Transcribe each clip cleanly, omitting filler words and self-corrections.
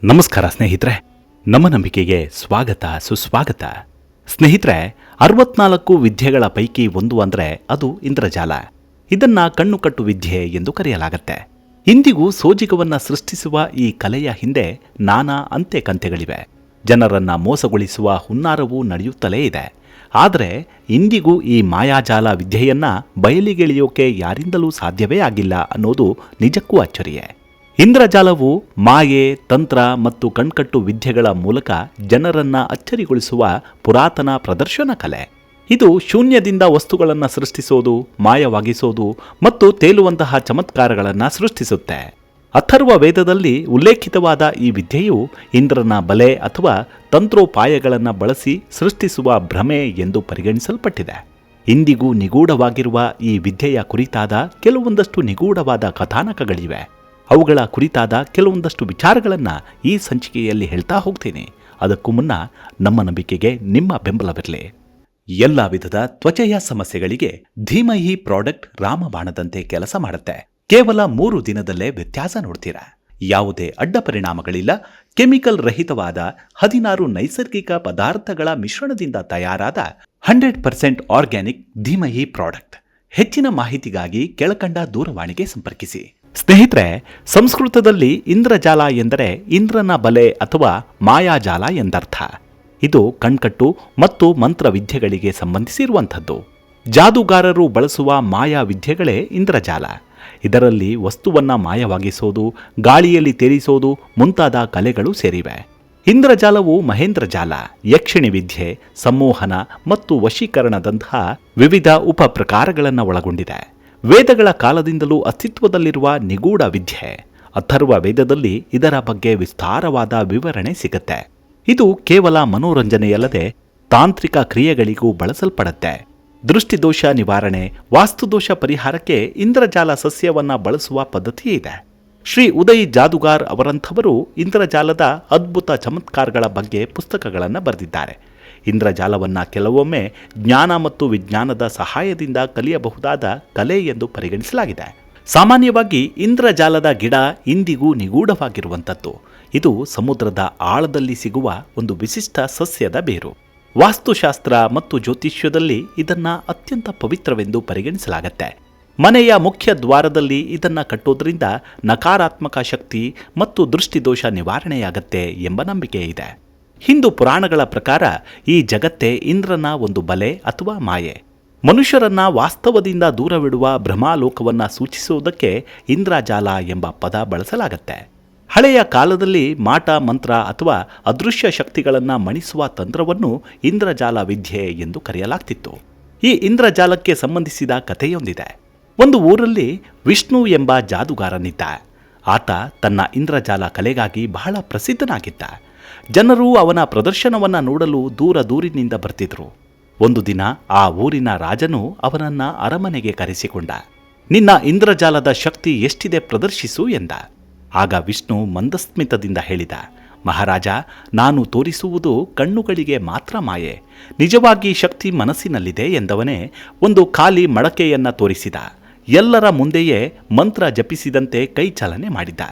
ನಮಸ್ಕಾರ ಸ್ನೇಹಿತರೆ, ನಮ್ಮ ನಂಬಿಕೆಗೆ ಸ್ವಾಗತ ಸುಸ್ವಾಗತ. ಸ್ನೇಹಿತರೆ, 64 ವಿದ್ಯೆಗಳ ಪೈಕಿ ಒಂದು ಅಂದರೆ ಅದು ಇಂದ್ರಜಾಲ. ಇದನ್ನ ಕಣ್ಣು ಕಟ್ಟು ವಿದ್ಯೆ ಎಂದು ಕರೆಯಲಾಗುತ್ತೆ. ಇಂದಿಗೂ ಸೋಜಿಗವನ್ನ ಸೃಷ್ಟಿಸುವ ಈ ಕಲೆಯ ಹಿಂದೆ ನಾನಾ ಅಂತೆ ಕಂತೆಗಳಿವೆ. ಜನರನ್ನ ಮೋಸಗೊಳಿಸುವ ಹುನ್ನಾರವೂ ನಡೆಯುತ್ತಲೇ ಇದೆ. ಆದರೆ ಇಂದಿಗೂ ಈ ಮಾಯಾಜಾಲ ವಿದ್ಯೆಯನ್ನ ಬಯಲಿಗೆಳೆಯೋಕೆ ಯಾರಿಂದಲೂ ಸಾಧ್ಯವೇ ಆಗಿಲ್ಲ ಅನ್ನೋದು ನಿಜಕ್ಕೂ ಅಚ್ಚರಿಯೇ. ಇಂದ್ರಜಾಲವು ಮಾಯೆ, ತಂತ್ರ ಮತ್ತು ಕಣ್ಕಟ್ಟು ವಿದ್ಯೆಗಳ ಮೂಲಕ ಜನರನ್ನ ಅಚ್ಚರಿಗೊಳಿಸುವ ಪುರಾತನ ಪ್ರದರ್ಶನ ಕಲೆ. ಇದು ಶೂನ್ಯದಿಂದ ವಸ್ತುಗಳನ್ನು ಸೃಷ್ಟಿಸೋದು, ಮಾಯವಾಗಿಸೋದು ಮತ್ತು ತೇಲುವಂತಹ ಚಮತ್ಕಾರಗಳನ್ನು ಸೃಷ್ಟಿಸುತ್ತೆ. ಅಥರ್ವ ವೇದದಲ್ಲಿ ಉಲ್ಲೇಖಿತವಾದ ಈ ವಿದ್ಯೆಯು ಇಂದ್ರನ ಬಲೆ ಅಥವಾ ತಂತ್ರೋಪಾಯಗಳನ್ನು ಬಳಸಿ ಸೃಷ್ಟಿಸುವ ಭ್ರಮೆ ಎಂದು ಪರಿಗಣಿಸಲ್ಪಟ್ಟಿದೆ. ಇಂದಿಗೂ ನಿಗೂಢವಾಗಿರುವ ಈ ವಿದ್ಯೆಯ ಕುರಿತಾದ ಕೆಲವೊಂದಷ್ಟು ನಿಗೂಢವಾದ ಕಥಾನಕಗಳಿವೆ. ಅವುಗಳ ಕುರಿತಾದ ಕೆಲವೊಂದಷ್ಟು ವಿಚಾರಗಳನ್ನು ಈ ಸಂಚಿಕೆಯಲ್ಲಿ ಹೇಳ್ತಾ ಹೋಗ್ತೀನಿ. ಅದಕ್ಕೂ ಮುನ್ನ ನಮ್ಮ ನಂಬಿಕೆಗೆ ನಿಮ್ಮ ಬೆಂಬಲವಿರಲಿ. ಎಲ್ಲ ವಿಧದ ತ್ವಚೆಯ ಸಮಸ್ಯೆಗಳಿಗೆ ಧೀಮಹಿ ಪ್ರಾಡಕ್ಟ್ ರಾಮಬಾಣದಂತೆ ಕೆಲಸ ಮಾಡುತ್ತೆ. ಕೇವಲ 3 ದಿನದಲ್ಲೇ ವ್ಯತ್ಯಾಸ ನೋಡ್ತೀರಾ. ಯಾವುದೇ ಅಡ್ಡ ಪರಿಣಾಮಗಳಿಲ್ಲ. ಕೆಮಿಕಲ್ ರಹಿತವಾದ 16 ನೈಸರ್ಗಿಕ ಪದಾರ್ಥಗಳ ಮಿಶ್ರಣದಿಂದ ತಯಾರಾದ 100% ಆರ್ಗ್ಯಾನಿಕ್ ಧೀಮಹಿ ಪ್ರಾಡಕ್ಟ್. ಹೆಚ್ಚಿನ ಮಾಹಿತಿಗಾಗಿ ಕೆಳಕಂಡ ದೂರವಾಣಿಗೆ ಸಂಪರ್ಕಿಸಿ. ಸ್ನೇಹಿತರೆ, ಸಂಸ್ಕೃತದಲ್ಲಿ ಇಂದ್ರಜಾಲ ಎಂದರೆ ಇಂದ್ರನ ಬಲೆ ಅಥವಾ ಮಾಯಾಜಾಲ ಎಂದರ್ಥ. ಇದು ಕಣ್ಕಟ್ಟು ಮತ್ತು ಮಂತ್ರವಿದ್ಯೆಗಳಿಗೆ ಸಂಬಂಧಿಸಿರುವಂಥದ್ದು. ಜಾದೂಗಾರರು ಬಳಸುವ ಮಾಯಾ ವಿದ್ಯೆಗಳೇ ಇಂದ್ರಜಾಲ. ಇದರಲ್ಲಿ ವಸ್ತುವನ್ನ ಮಾಯವಾಗಿಸೋದು, ಗಾಳಿಯಲ್ಲಿ ತೇಲಿಸೋದು ಮುಂತಾದ ಕಲೆಗಳು ಸೇರಿವೆ. ಇಂದ್ರಜಾಲವು ಮಹೇಂದ್ರಜಾಲ, ಯಕ್ಷಿಣಿ ವಿದ್ಯೆ, ಸಂಮೋಹನ ಮತ್ತು ವಶೀಕರಣದಂತಹ ವಿವಿಧ ಉಪ ಪ್ರಕಾರಗಳನ್ನು ಒಳಗೊಂಡಿದೆ. ವೇದಗಳ ಕಾಲದಿಂದಲೂ ಅಸ್ತಿತ್ವದಲ್ಲಿರುವ ನಿಗೂಢ ವಿದ್ಯೆ. ಅಥರ್ವ ವೇದದಲ್ಲಿ ಇದರ ಬಗ್ಗೆ ವಿಸ್ತಾರವಾದ ವಿವರಣೆ ಸಿಗುತ್ತೆ. ಇದು ಕೇವಲ ಮನೋರಂಜನೆಯಲ್ಲದೆ ತಾಂತ್ರಿಕ ಕ್ರಿಯೆಗಳಿಗೂ ಬಳಸಲ್ಪಡುತ್ತೆ. ದೃಷ್ಟಿದೋಷ ನಿವಾರಣೆ, ವಾಸ್ತುದೋಷ ಪರಿಹಾರಕ್ಕೆ ಇಂದ್ರಜಾಲ ಸಸ್ಯವನ್ನ ಬಳಸುವ ಪದ್ಧತಿ ಇದೆ. ಶ್ರೀ ಉದಯ್ ಜಾದುಗಾರ್ ಅವರಂಥವರು ಇಂದ್ರಜಾಲದ ಅದ್ಭುತ ಚಮತ್ಕಾರಗಳ ಬಗ್ಗೆ ಪುಸ್ತಕಗಳನ್ನು ಬರೆದಿದ್ದಾರೆ. ಇಂದ್ರಜಾಲವನ್ನ ಕೆಲವೊಮ್ಮೆ ಜ್ಞಾನ ಮತ್ತು ವಿಜ್ಞಾನದ ಸಹಾಯದಿಂದ ಕಲಿಯಬಹುದಾದ ಕಲೆ ಎಂದು ಪರಿಗಣಿಸಲಾಗಿದೆ. ಸಾಮಾನ್ಯವಾಗಿ ಇಂದ್ರಜಾಲದ ಗಿಡ ಇಂದಿಗೂ ನಿಗೂಢವಾಗಿರುವಂಥದ್ದು. ಇದು ಸಮುದ್ರದ ಆಳದಲ್ಲಿ ಸಿಗುವ ಒಂದು ವಿಶಿಷ್ಟ ಸಸ್ಯದ ಬೇರು. ವಾಸ್ತುಶಾಸ್ತ್ರ ಮತ್ತು ಜ್ಯೋತಿಷ್ಯದಲ್ಲಿ ಇದನ್ನ ಅತ್ಯಂತ ಪವಿತ್ರವೆಂದು ಪರಿಗಣಿಸಲಾಗುತ್ತೆ. ಮನೆಯ ಮುಖ್ಯ ದ್ವಾರದಲ್ಲಿ ಇದನ್ನ ಕಟ್ಟೋದ್ರಿಂದ ನಕಾರಾತ್ಮಕ ಶಕ್ತಿ ಮತ್ತು ದೃಷ್ಟಿದೋಷ ನಿವಾರಣೆಯಾಗತ್ತೆ ಎಂಬ ನಂಬಿಕೆ ಇದೆ. ಹಿಂದೂ ಪುರಾಣಗಳ ಪ್ರಕಾರ ಈ ಜಗತ್ತೇ ಇಂದ್ರನ ಒಂದು ಬಲೆ ಅಥವಾ ಮಾಯೆ. ಮನುಷ್ಯರನ್ನ ವಾಸ್ತವದಿಂದ ದೂರವಿಡುವ ಭ್ರಮಾಲೋಕವನ್ನ ಸೂಚಿಸುವುದಕ್ಕೆ ಇಂದ್ರಜಾಲ ಎಂಬ ಪದ ಬಳಸಲಾಗತ್ತೆ. ಹಳೆಯ ಕಾಲದಲ್ಲಿ ಮಾಟ ಮಂತ್ರ ಅಥವಾ ಅದೃಶ್ಯ ಶಕ್ತಿಗಳನ್ನು ಮಣಿಸುವ ತಂತ್ರವನ್ನು ಇಂದ್ರಜಾಲ ವಿದ್ಯೆ ಎಂದು ಕರೆಯಲಾಗ್ತಿತ್ತು. ಈ ಇಂದ್ರಜಾಲಕ್ಕೆ ಸಂಬಂಧಿಸಿದ ಕಥೆಯೊಂದಿದೆ. ಒಂದು ಊರಲ್ಲಿ ವಿಷ್ಣು ಎಂಬ ಜಾದುಗಾರನಿದ್ದ. ಆತ ತನ್ನ ಇಂದ್ರಜಾಲ ಕಲೆಗಾಗಿ ಬಹಳ ಪ್ರಸಿದ್ಧನಾಗಿದ್ದ. ಜನರು ಅವನ ಪ್ರದರ್ಶನವನ್ನು ನೋಡಲು ದೂರದಿಂದ ಬರ್ತಿದ್ರು. ಒಂದು ದಿನ ಆ ಊರಿನ ರಾಜನು ಅವನನ್ನ ಅರಮನೆಗೆ ಕರೆಸಿಕೊಂಡ. ನಿನ್ನ ಇಂದ್ರಜಾಲದ ಶಕ್ತಿ ಎಷ್ಟಿದೆ ಪ್ರದರ್ಶಿಸು ಎಂದ. ಆಗ ವಿಷ್ಣು ಮಂದಸ್ಮಿತದಿಂದ ಹೇಳಿದ, ಮಹಾರಾಜ, ನಾನು ತೋರಿಸುವುದು ಕಣ್ಣುಗಳಿಗೆ ಮಾತ್ರ ಮಾಯೆ. ನಿಜವಾಗಿ ಶಕ್ತಿ ಮನಸ್ಸಿನಲ್ಲಿದೆ ಎಂದವನೇ ಒಂದು ಖಾಲಿ ಮಡಕೆಯನ್ನ ತೋರಿಸಿದ. ಎಲ್ಲರ ಮುಂದೆಯೇ ಮಂತ್ರ ಜಪಿಸಿದಂತೆ ಕೈ ಚಾಲನೆ ಮಾಡಿದ.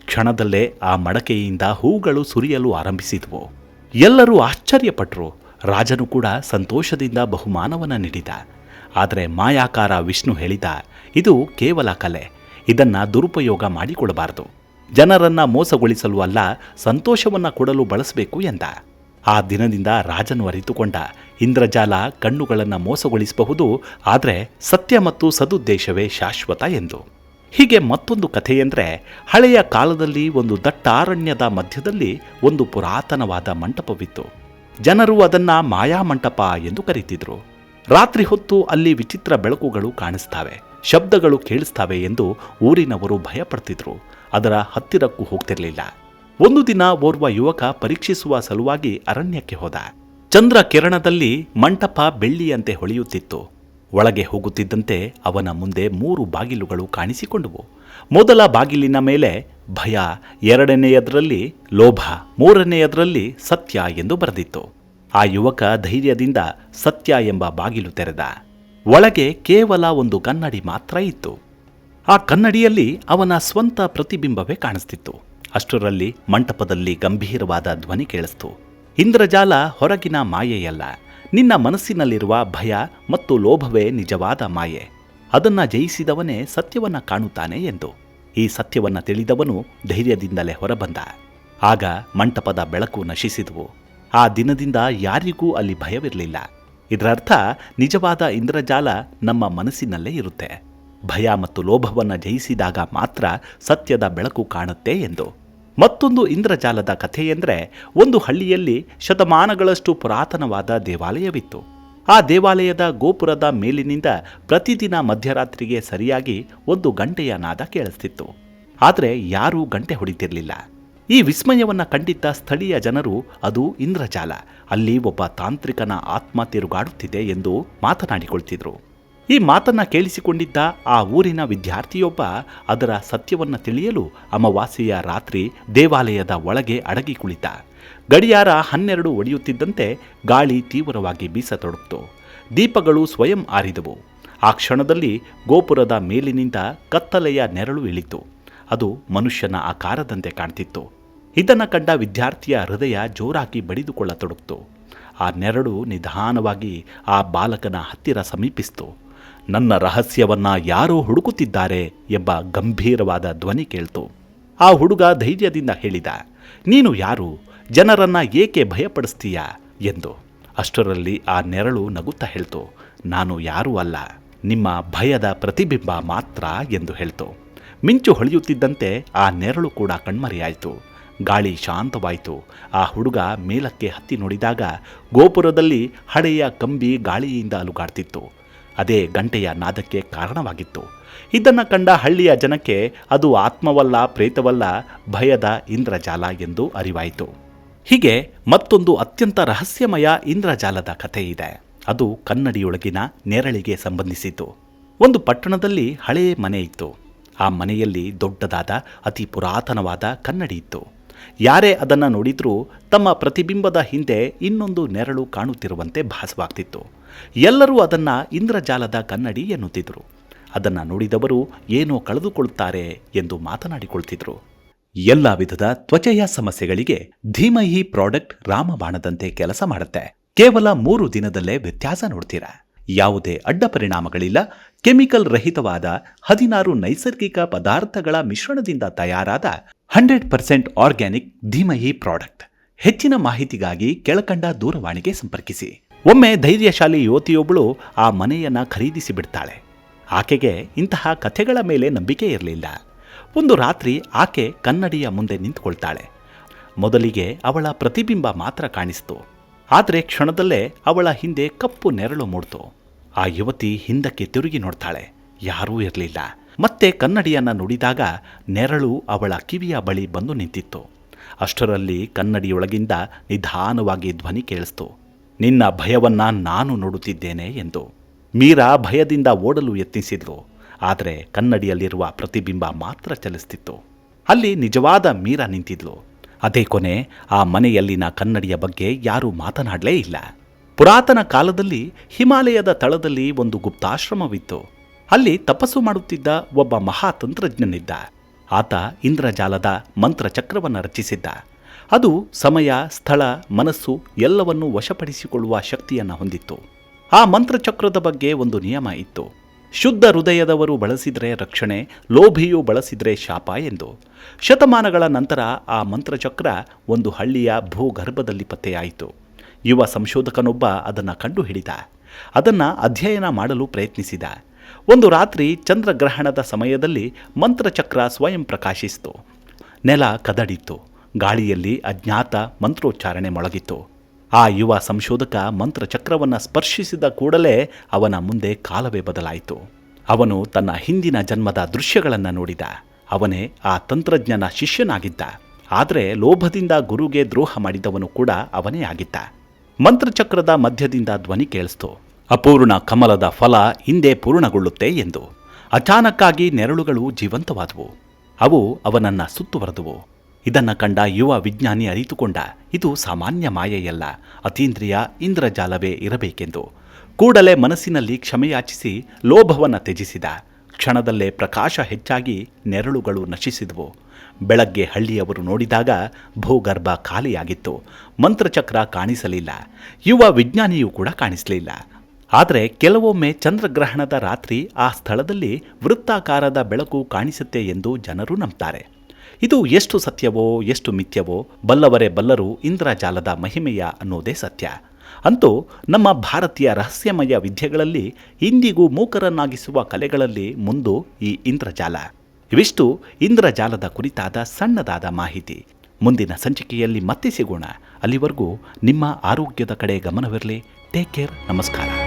ಕ್ಷಣದಲ್ಲೇ ಆ ಮಡಕೆಯಿಂದ ಹೂಗಳು ಸುರಿಯಲು ಆರಂಭಿಸಿದವು. ಎಲ್ಲರೂ ಆಶ್ಚರ್ಯಪಟ್ಟರು. ರಾಜನು ಕೂಡ ಸಂತೋಷದಿಂದ ಬಹುಮಾನವನ್ನು ನೀಡಿದ. ಆದರೆ ಮಾಯಾಕಾರ ವಿಷ್ಣು ಹೇಳಿದ, ಇದು ಕೇವಲ ಕಲೆ. ಇದನ್ನ ದುರುಪಯೋಗ ಮಾಡಿಕೊಳ್ಳಬಾರದು. ಜನರನ್ನ ಮೋಸಗೊಳಿಸಲು ಅಲ್ಲ, ಸಂತೋಷವನ್ನ ಕೊಡಲು ಬಳಸಬೇಕು ಎಂದ. ಆ ದಿನದಿಂದ ರಾಜನು ಅರಿತುಕೊಂಡ, ಇಂದ್ರಜಾಲ ಕಣ್ಣುಗಳನ್ನು ಮೋಸಗೊಳಿಸಬಹುದು, ಆದರೆ ಸತ್ಯ ಮತ್ತು ಸದುದ್ದೇಶವೇ ಶಾಶ್ವತ ಎಂದು. ಹೀಗೆ ಮತ್ತೊಂದು ಕಥೆಯೆಂದರೆ, ಹಳೆಯ ಕಾಲದಲ್ಲಿ ಒಂದು ದಟ್ಟಾರಣ್ಯದ ಮಧ್ಯದಲ್ಲಿ ಒಂದು ಪುರಾತನವಾದ ಮಂಟಪವಿತ್ತು. ಜನರು ಅದನ್ನ ಮಾಯಾಮಂಟಪ ಎಂದು ಕರೀತಿದ್ರು. ರಾತ್ರಿ ಹೊತ್ತು ಅಲ್ಲಿ ವಿಚಿತ್ರ ಬೆಳಕುಗಳು ಕಾಣಿಸ್ತಾವೆ, ಶಬ್ದಗಳು ಕೇಳಿಸ್ತಾವೆ ಎಂದು ಊರಿನವರು ಭಯಪಡ್ತಿದ್ರು. ಅದರ ಹತ್ತಿರಕ್ಕೂ ಹೋಗ್ತಿರ್ಲಿಲ್ಲ. ಒಂದು ದಿನ ಓರ್ವ ಯುವಕ ಪರೀಕ್ಷಿಸುವ ಸಲುವಾಗಿ ಅರಣ್ಯಕ್ಕೆ ಹೋದ. ಚಂದ್ರ ಕಿರಣದಲ್ಲಿ ಮಂಟಪ ಬೆಳ್ಳಿಯಂತೆ ಹೊಳೆಯುತ್ತಿತ್ತು. ಒಳಗೆ ಹೋಗುತ್ತಿದ್ದಂತೆ ಅವನ ಮುಂದೆ 3 ಬಾಗಿಲುಗಳು ಕಾಣಿಸಿಕೊಂಡವು. ಮೊದಲ ಬಾಗಿಲಿನ ಮೇಲೆ ಭಯ, ಎರಡನೆಯದರಲ್ಲಿ ಲೋಭ, ಮೂರನೆಯದರಲ್ಲಿ ಸತ್ಯ ಎಂದು ಬರೆದಿತ್ತು. ಆ ಯುವಕ ಧೈರ್ಯದಿಂದ ಸತ್ಯ ಎಂಬ ಬಾಗಿಲು ತೆರೆದ. ಒಳಗೆ ಕೇವಲ ಒಂದು ಕನ್ನಡಿ ಮಾತ್ರ ಇತ್ತು. ಆ ಕನ್ನಡಿಯಲ್ಲಿ ಅವನ ಸ್ವಂತ ಪ್ರತಿಬಿಂಬವೇ ಕಾಣಿಸ್ತಿತ್ತು. ಅಷ್ಟರಲ್ಲಿ ಮಂಟಪದಲ್ಲಿ ಗಂಭೀರವಾದ ಧ್ವನಿ ಕೇಳಿಸ್ತು. ಇಂದ್ರಜಾಲ ಹೊರಗಿನ ಮಾಯೆಯಲ್ಲ, ನಿನ್ನ ಮನಸ್ಸಿನಲ್ಲಿರುವ ಭಯ ಮತ್ತು ಲೋಭವೇ ನಿಜವಾದ ಮಾಯೆ. ಅದನ್ನ ಜಯಿಸಿದವನೇ ಸತ್ಯವನ್ನ ಕಾಣುತ್ತಾನೆ ಎಂದು. ಈ ಸತ್ಯವನ್ನ ತಿಳಿದವನು ಧೈರ್ಯದಿಂದಲೇ ಹೊರಬಂದ. ಆಗ ಮಂಟಪದ ಬೆಳಕು ನಶಿಸಿದವು. ಆ ದಿನದಿಂದ ಯಾರಿಗೂ ಅಲ್ಲಿ ಭಯವಿರಲಿಲ್ಲ. ಇದರರ್ಥ ನಿಜವಾದ ಇಂದ್ರಜಾಲ ನಮ್ಮ ಮನಸ್ಸಿನಲ್ಲೇ ಇರುತ್ತೆ. ಭಯ ಮತ್ತು ಲೋಭವನ್ನ ಜಯಿಸಿದಾಗ ಮಾತ್ರ ಸತ್ಯದ ಬೆಳಕು ಕಾಣುತ್ತೆ ಎಂದು. ಮತ್ತೊಂದು ಇಂದ್ರಜಾಲದ ಕಥೆಯೆಂದರೆ, ಒಂದು ಹಳ್ಳಿಯಲ್ಲಿ ಶತಮಾನಗಳಷ್ಟು ಪುರಾತನವಾದ ದೇವಾಲಯವಿತ್ತು. ಆ ದೇವಾಲಯದ ಗೋಪುರದ ಮೇಲಿನಿಂದ ಪ್ರತಿದಿನ ಮಧ್ಯರಾತ್ರಿಗೆ ಸರಿಯಾಗಿ ಒಂದು ಗಂಟೆಯ ನಾದ ಕೇಳಿಸ್ತಿತ್ತು. ಆದರೆ ಯಾರೂ ಗಂಟೆ ಹೊಡಿತಿರಲಿಲ್ಲ. ಈ ವಿಸ್ಮಯವನ್ನ ಕಂಡಿದ್ದ ಸ್ಥಳೀಯ ಜನರು, ಅದು ಇಂದ್ರಜಾಲ, ಅಲ್ಲಿ ಒಬ್ಬ ತಾಂತ್ರಿಕನ ಆತ್ಮ ತಿರುಗಾಡುತ್ತಿದೆ ಎಂದು ಮಾತನಾಡಿಕೊಳ್ತಿದ್ರು. ಈ ಮಾತನ್ನ ಕೇಳಿಸಿಕೊಂಡಿದ್ದ ಆ ಊರಿನ ವಿದ್ಯಾರ್ಥಿಯೊಬ್ಬ ಅದರ ಸತ್ಯವನ್ನ ತಿಳಿಯಲು ಅಮಾವಾಸ್ಯೆಯ ರಾತ್ರಿ ದೇವಾಲಯದ ಒಳಗೆ ಅಡಗಿ ಕುಳಿತ. ಗಡಿಯಾರ 12 ಒಡೆಯುತ್ತಿದ್ದಂತೆ ಗಾಳಿ ತೀವ್ರವಾಗಿ ಬೀಸತೊಡಗಿತು. ದೀಪಗಳು ಸ್ವಯಂ ಆರಿದವು. ಆ ಕ್ಷಣದಲ್ಲಿ ಗೋಪುರದ ಮೇಲಿನಿಂದ ಕತ್ತಲೆಯ ನೆರಳು ಇಳಿತು. ಅದು ಮನುಷ್ಯನ ಆಕಾರದಂತೆ ಕಾಣ್ತಿತ್ತು. ಇದನ್ನ ಕಂಡ ವಿದ್ಯಾರ್ಥಿಯ ಹೃದಯ ಜೋರಾಗಿ ಬಡಿದುಕೊಳ್ಳತೊಡಗಿತು. ಆ ನೆರಳು ನಿಧಾನವಾಗಿ ಆ ಬಾಲಕನ ಹತ್ತಿರ ಸಮೀಪಿಸಿತು. ನನ್ನ ರಹಸ್ಯವನ್ನ ಯಾರೋ ಹುಡುಕುತ್ತಿದ್ದಾರೆ ಎಂಬ ಗಂಭೀರವಾದ ಧ್ವನಿ ಕೇಳ್ತು. ಆ ಹುಡುಗ ಧೈರ್ಯದಿಂದ ಹೇಳಿದ, ನೀನು ಯಾರು? ಜನರನ್ನ ಏಕೆ ಭಯಪಡಿಸ್ತೀಯಾ ಎಂದು. ಅಷ್ಟರಲ್ಲಿ ಆ ನೆರಳು ನಗುತ್ತಾ ಹೇಳ್ತು, ನಾನು ಯಾರೂ ಅಲ್ಲ, ನಿಮ್ಮ ಭಯದ ಪ್ರತಿಬಿಂಬ ಮಾತ್ರ ಎಂದು ಹೇಳ್ತು. ಮಿಂಚು ಹೊಳೆಯುತ್ತಿದ್ದಂತೆ ಆ ನೆರಳು ಕೂಡ ಕಣ್ಮರೆಯಾಯಿತು. ಗಾಳಿ ಶಾಂತವಾಯಿತು. ಆ ಹುಡುಗ ಮೇಲಕ್ಕೆ ಹತ್ತಿ ನೋಡಿದಾಗ ಗೋಪುರದಲ್ಲಿ ಹಳೆಯ ಕಂಬಿ ಗಾಳಿಯಿಂದ ಅಲುಗಾಡ್ತಿತ್ತು. ಅದೇ ಗಂಟೆಯ ನಾದಕ್ಕೆ ಕಾರಣವಾಗಿತ್ತು. ಇದನ್ನು ಕಂಡ ಹಳ್ಳಿಯ ಜನಕ್ಕೆ ಅದು ಆತ್ಮವಲ್ಲ, ಪ್ರೇತವಲ್ಲ, ಭಯದ ಇಂದ್ರಜಾಲ ಎಂದು ಅರಿವಾಯಿತು. ಹೀಗೆ ಮತ್ತೊಂದು ಅತ್ಯಂತ ರಹಸ್ಯಮಯ ಇಂದ್ರಜಾಲದ ಕಥೆ ಇದೆ. ಅದು ಕನ್ನಡಿಯೊಳಗಿನ ನೆರಳಿಗೆ ಸಂಬಂಧಿಸಿತು. ಒಂದು ಪಟ್ಟಣದಲ್ಲಿ ಹಳೆಯ ಮನೆ ಇತ್ತು. ಆ ಮನೆಯಲ್ಲಿ ದೊಡ್ಡದಾದ ಅತಿ ಪುರಾತನವಾದ ಕನ್ನಡಿ ಇತ್ತು. ಯಾರೇ ಅದನ್ನು ನೋಡಿದ್ರೂ ತಮ್ಮ ಪ್ರತಿಬಿಂಬದ ಹಿಂದೆ ಇನ್ನೊಂದು ನೆರಳು ಕಾಣುತ್ತಿರುವಂತೆ ಭಾಸವಾಗ್ತಿತ್ತು. ಎಲ್ಲರೂ ಅದನ್ನು ಇಂದ್ರಜಾಲದ ಕನ್ನಡಿ ಎನ್ನುತ್ತಿದ್ರು. ಅದನ್ನು ನೋಡಿದವರು ಏನೋ ಕಳೆದುಕೊಳ್ಳುತ್ತಾರೆ ಎಂದು ಮಾತನಾಡಿಕೊಳ್ತಿದ್ರು. ಎಲ್ಲ ವಿಧದ ತ್ವಚೆಯ ಸಮಸ್ಯೆಗಳಿಗೆ ಧೀಮಹಿ ಪ್ರಾಡಕ್ಟ್ ರಾಮಬಾಣದಂತೆ ಕೆಲಸ ಮಾಡುತ್ತೆ. ಕೇವಲ 3 ದಿನದಲ್ಲೇ ವ್ಯತ್ಯಾಸ ನೋಡ್ತೀರಾ. ಯಾವುದೇ ಅಡ್ಡ ಪರಿಣಾಮಗಳಿಲ್ಲ. ಕೆಮಿಕಲ್ ರಹಿತವಾದ 16 ನೈಸರ್ಗಿಕ ಪದಾರ್ಥಗಳ ಮಿಶ್ರಣದಿಂದ ತಯಾರಾದ 100% ಆರ್ಗ್ಯಾನಿಕ್ ಧೀಮಹಿ ಪ್ರಾಡಕ್ಟ್. ಹೆಚ್ಚಿನ ಮಾಹಿತಿಗಾಗಿ ಕೆಳಕಂಡ ದೂರವಾಣಿಗೆ ಸಂಪರ್ಕಿಸಿ. ಒಮ್ಮೆ ಧೈರ್ಯಶಾಲಿ ಯುವತಿಯೊಬ್ಬಳು ಆ ಮನೆಯನ್ನ ಖರೀದಿಸಿ ಬಿಡ್ತಾಳೆ. ಆಕೆಗೆ ಇಂತಹ ಕಥೆಗಳ ಮೇಲೆ ನಂಬಿಕೆ ಇರಲಿಲ್ಲ. ಒಂದು ರಾತ್ರಿ ಆಕೆ ಕನ್ನಡಿಯ ಮುಂದೆ ನಿಂತುಕೊಳ್ತಾಳೆ. ಮೊದಲಿಗೆ ಅವಳ ಪ್ರತಿಬಿಂಬ ಮಾತ್ರ ಕಾಣಿಸ್ತು. ಆದರೆ ಕ್ಷಣದಲ್ಲೇ ಅವಳ ಹಿಂದೆ ಕಪ್ಪು ನೆರಳು ಮೂಡ್ತು. ಆ ಯುವತಿ ಹಿಂದಕ್ಕೆ ತಿರುಗಿ ನೋಡ್ತಾಳೆ. ಯಾರೂ ಇರಲಿಲ್ಲ. ಮತ್ತೆ ಕನ್ನಡಿಯನ್ನ ನೋಡಿದಾಗ ನೆರಳು ಅವಳ ಕಿವಿಯ ಬಳಿ ಬಂದು ನಿಂತಿತ್ತು. ಅಷ್ಟರಲ್ಲಿ ಕನ್ನಡಿಯೊಳಗಿಂದ ನಿಧಾನವಾಗಿ ಧ್ವನಿ ಕೇಳಿಸ್ತು, ನಿನ್ನ ಭಯವನ್ನ ನಾನು ನೋಡುತ್ತಿದ್ದೇನೆ ಎಂದು. ಮೀರಾ ಭಯದಿಂದ ಓಡಲು ಯತ್ನಿಸಿದ್ಲು. ಆದರೆ ಕನ್ನಡಿಯಲ್ಲಿರುವ ಪ್ರತಿಬಿಂಬ ಮಾತ್ರ ಚಲಿಸ್ತಿತ್ತು. ಅಲ್ಲಿ ನಿಜವಾದ ಮೀರಾ ನಿಂತಿದ್ಲು. ಅದೇ ಕೊನೆ. ಆ ಮನೆಯಲ್ಲಿನ ಕನ್ನಡಿಯ ಬಗ್ಗೆ ಯಾರೂ ಮಾತನಾಡಲೇ ಇಲ್ಲ. ಪುರಾತನ ಕಾಲದಲ್ಲಿ ಹಿಮಾಲಯದ ತಳದಲ್ಲಿ ಒಂದು ಗುಪ್ತಾಶ್ರಮವಿತ್ತು. ಅಲ್ಲಿ ತಪಸ್ಸು ಮಾಡುತ್ತಿದ್ದ ಒಬ್ಬ ಮಹಾತಂತ್ರಜ್ಞನಿದ್ದ. ಆತ ಇಂದ್ರಜಾಲದ ಮಂತ್ರಚಕ್ರವನ್ನು ರಚಿಸಿದ್ದ. ಅದು ಸಮಯ, ಸ್ಥಳ, ಮನಸ್ಸು ಎಲ್ಲವನ್ನೂ ವಶಪಡಿಸಿಕೊಳ್ಳುವ ಶಕ್ತಿಯನ್ನು ಹೊಂದಿತ್ತು. ಆ ಮಂತ್ರಚಕ್ರದ ಬಗ್ಗೆ ಒಂದು ನಿಯಮ ಇತ್ತು. ಶುದ್ಧ ಹೃದಯದವರು ಬಳಸಿದರೆ ರಕ್ಷಣೆ, ಲೋಭಿಯು ಬಳಸಿದರೆ ಶಾಪ ಎಂದು. ಶತಮಾನಗಳ ನಂತರ ಆ ಮಂತ್ರಚಕ್ರ ಒಂದು ಹಳ್ಳಿಯ ಭೂಗರ್ಭದಲ್ಲಿ ಪತ್ತೆಯಾಯಿತು. ಯುವ ಸಂಶೋಧಕನೊಬ್ಬ ಅದನ್ನು ಕಂಡುಹಿಡಿದ. ಅದನ್ನು ಅಧ್ಯಯನ ಮಾಡಲು ಪ್ರಯತ್ನಿಸಿದ. ಒಂದು ರಾತ್ರಿ ಚಂದ್ರಗ್ರಹಣದ ಸಮಯದಲ್ಲಿ ಮಂತ್ರಚಕ್ರ ಸ್ವಯಂ ಪ್ರಕಾಶಿಸಿತು. ನೆಲ ಕದಡಿತ್ತು. ಗಾಳಿಯಲ್ಲಿ ಅಜ್ಞಾತ ಮಂತ್ರೋಚ್ಚಾರಣೆ ಮೊಳಗಿತ್ತು. ಆ ಯುವ ಸಂಶೋಧಕ ಮಂತ್ರಚಕ್ರವನ್ನು ಸ್ಪರ್ಶಿಸಿದ ಕೂಡಲೇ ಅವನ ಮುಂದೆ ಕಾಲವೇ ಬದಲಾಯಿತು. ಅವನು ತನ್ನ ಹಿಂದಿನ ಜನ್ಮದ ದೃಶ್ಯಗಳನ್ನು ನೋಡಿದ. ಅವನೇ ಆ ತಂತ್ರಜ್ಞನ ಶಿಷ್ಯನಾಗಿದ್ದ. ಆದರೆ ಲೋಭದಿಂದ ಗುರುಗೆ ದ್ರೋಹ ಮಾಡಿದವನು ಕೂಡ ಅವನೇ ಆಗಿದ್ದ. ಮಂತ್ರಚಕ್ರದ ಮಧ್ಯದಿಂದ ಧ್ವನಿ ಕೇಳಿಸ್ತು, ಅಪೂರ್ಣ ಕಮಲದ ಫಲ ಹಿಂದೆ ಪೂರ್ಣಗೊಳ್ಳುತ್ತೆ ಎಂದು. ಅಚಾನಕ್ಕಾಗಿ ನೆರಳುಗಳು ಜೀವಂತವಾದವು. ಅವು ಅವನನ್ನ ಸುತ್ತುವರೆದವು. ಇದನ್ನು ಕಂಡ ಯುವ ವಿಜ್ಞಾನಿ ಅರಿತುಕೊಂಡ, ಇದು ಸಾಮಾನ್ಯ ಮಾಯೆಯಲ್ಲ, ಅತೀಂದ್ರಿಯ ಇಂದ್ರಜಾಲವೇ ಇರಬೇಕೆಂದು. ಕೂಡಲೇ ಮನಸ್ಸಿನಲ್ಲಿ ಕ್ಷಮೆಯಾಚಿಸಿ ಲೋಭವನ್ನು ತ್ಯಜಿಸಿದ. ಕ್ಷಣದಲ್ಲೇ ಪ್ರಕಾಶ ಹೆಚ್ಚಾಗಿ ನೆರಳುಗಳು ನಶಿಸಿದವು. ಬೆಳಗ್ಗೆ ಹಳ್ಳಿಯವರು ನೋಡಿದಾಗ ಭೂಗರ್ಭ ಖಾಲಿಯಾಗಿತ್ತು. ಮಂತ್ರಚಕ್ರ ಕಾಣಿಸಲಿಲ್ಲ. ಯುವ ವಿಜ್ಞಾನಿಯೂ ಕೂಡ ಕಾಣಿಸಲಿಲ್ಲ. ಆದರೆ ಕೆಲವೊಮ್ಮೆ ಚಂದ್ರಗ್ರಹಣದ ರಾತ್ರಿ ಆ ಸ್ಥಳದಲ್ಲಿ ವೃತ್ತಾಕಾರದ ಬೆಳಕು ಕಾಣಿಸುತ್ತೆ ಎಂದು ಜನರು ನಂಬ್ತಾರೆ. ಇದು ಎಷ್ಟು ಸತ್ಯವೋ ಎಷ್ಟು ಮಿಥ್ಯವೋ ಬಲ್ಲವರೇ ಬಲ್ಲರು ಇಂದ್ರಜಾಲದ ಮಹಿಮೆಯ ಅನ್ನೋದೇ ಸತ್ಯ. ಅಂತೂ ನಮ್ಮ ಭಾರತೀಯ ರಹಸ್ಯಮಯ ವಿದ್ಯೆಗಳಲ್ಲಿ ಇಂದಿಗೂ ಮೂಕರನ್ನಾಗಿಸುವ ಕಲೆಗಳಲ್ಲಿ ಮುಂದು ಈ ಇಂದ್ರಜಾಲ. ಇವಿಷ್ಟು ಇಂದ್ರಜಾಲದ ಕುರಿತಾದ ಸಣ್ಣದಾದ ಮಾಹಿತಿ. ಮುಂದಿನ ಸಂಚಿಕೆಯಲ್ಲಿ ಮತ್ತೆ ಸಿಗೋಣ. ಅಲ್ಲಿವರೆಗೂ ನಿಮ್ಮ ಆರೋಗ್ಯದ ಕಡೆ ಗಮನವಿರಲಿ. Take care. ನಮಸ್ಕಾರ.